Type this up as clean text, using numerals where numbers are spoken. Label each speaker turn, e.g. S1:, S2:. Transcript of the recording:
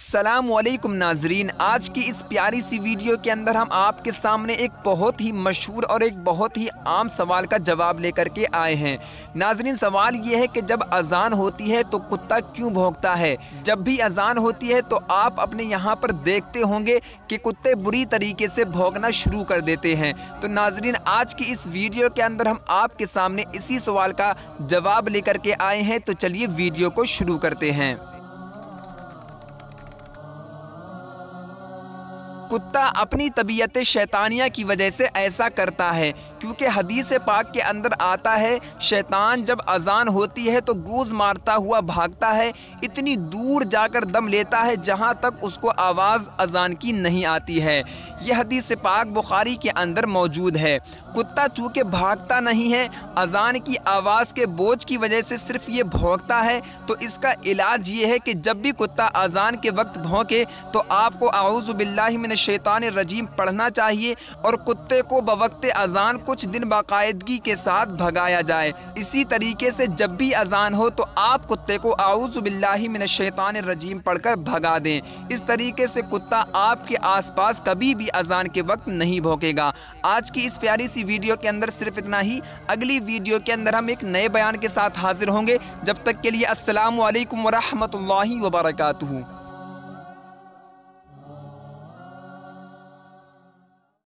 S1: अस्सलामुअलैकुम नाजरीन, आज की इस प्यारी सी वीडियो के अंदर हम आपके सामने एक बहुत ही मशहूर और एक बहुत ही आम सवाल का जवाब लेकर के आए हैं। नाजरीन, सवाल ये है कि जब अजान होती है तो कुत्ता क्यों भौंकता है। जब भी अजान होती है तो आप अपने यहाँ पर देखते होंगे कि कुत्ते बुरी तरीके से भौंकना शुरू कर देते हैं। तो नाजरीन, आज की इस वीडियो के अंदर हम आपके सामने इसी सवाल का जवाब लेकर के आए हैं। तो चलिए वीडियो को शुरू करते हैं। कुत्ता अपनी तबीयत शैतानिया की वजह से ऐसा करता है, क्योंकि हदीस पाक के अंदर आता है शैतान जब अजान होती है तो गूंज मारता हुआ भागता है, इतनी दूर जाकर दम लेता है जहां तक उसको आवाज़ अजान की नहीं आती है। यह हदीस पाक बुखारी के अंदर मौजूद है। कुत्ता चूँकि भागता नहीं है, अजान की आवाज़ के बोझ की वजह से सिर्फ ये भौंकता है, तो इसका इलाज ये है कि जब भी कुत्ता अजान के वक्त भौंके तो आपको आऊज़ु बिल्लाहि मिनश शैतानिर रजीम पढ़ना चाहिए और कुत्ते को बवक्त अजान कुछ दिन बाकायदगी के साथ भगाया जाए। इसी तरीके से जब भी अजान हो तो आप कुत्ते को आऊज़ु बिल्लाहि मिनश शैतानिर रजीम पढ़कर भगा दें। इस तरीके से कुत्ता आपके आसपास कभी भी अजान के वक्त नहीं भौंकेगा। आज की इस प्यारी सी वीडियो के अंदर सिर्फ इतना ही। अगली वीडियो के अंदर हम एक नए बयान के साथ हाजिर होंगे। जब तक के लिए अस्सलामु अलैकुम व रहमतुल्लाहि व बरकातुहू।